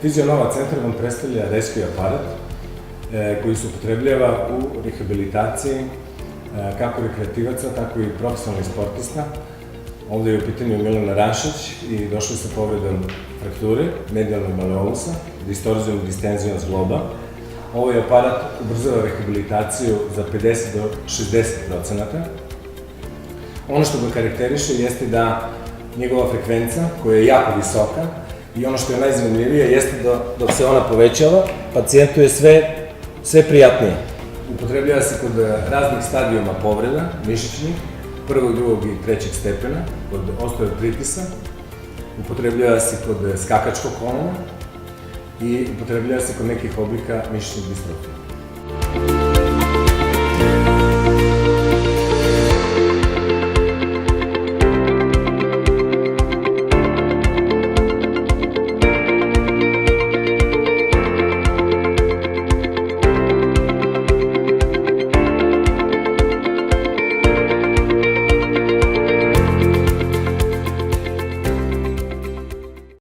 Fizionova centar vam predstavlja rescue aparat koji se upotrebljava u rehabilitaciji kako rekreativaca, tako i profesionalnih sportista. Ovde je u pitanju Milan Rašić i došao sa povredom frakture medijalnog maleolusa, distorzijom i distenzijom zgloba. Ovaj aparat ubrzava rehabilitaciju za 50 do 60%. Ono što ga karakteriše jeste da njegova frekvenca, koja je jako visoka, i ono što je najzanimljivije jeste da dok se ona povećava, pacijentu je sve prijatnije. Upotrebljava se kod raznih stadijuma povreda, mišićnih, prvog, drugog i trećeg stepena, kod osteoartritisa, upotrebljava se kod skakačkog kolena i upotrebljava se kod nekih oblika mišićnih distrofija.